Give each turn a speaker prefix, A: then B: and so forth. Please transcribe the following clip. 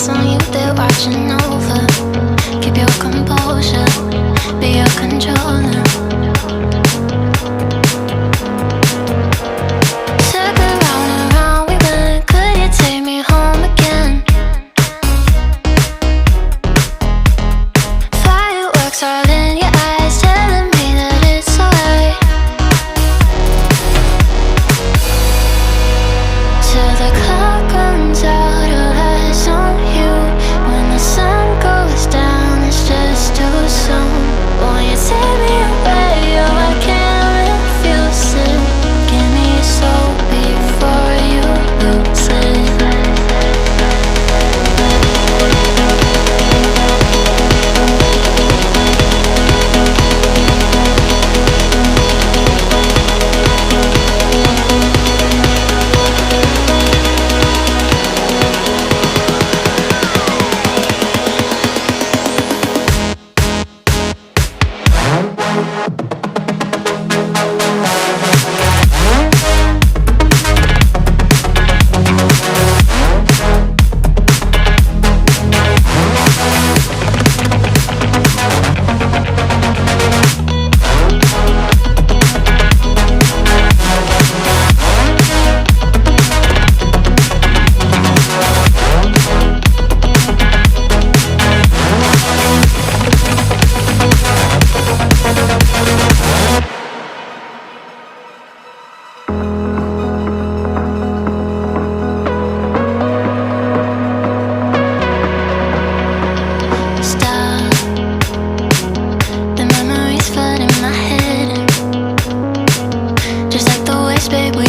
A: eyes on you, they're watching over. Keep your composure, be your controller. Circle round and round we went. Could you take me home again? Fireworks all in your eyes, telling me that it's alright. Till the clock runs out, all eyes on you. When the sun goes down, it's just too soon. Won't you take me away? Oh, I can't refuse it. Give me your soul before you lose it. Stop. The memories flood in my head. Just like the waves, babe, we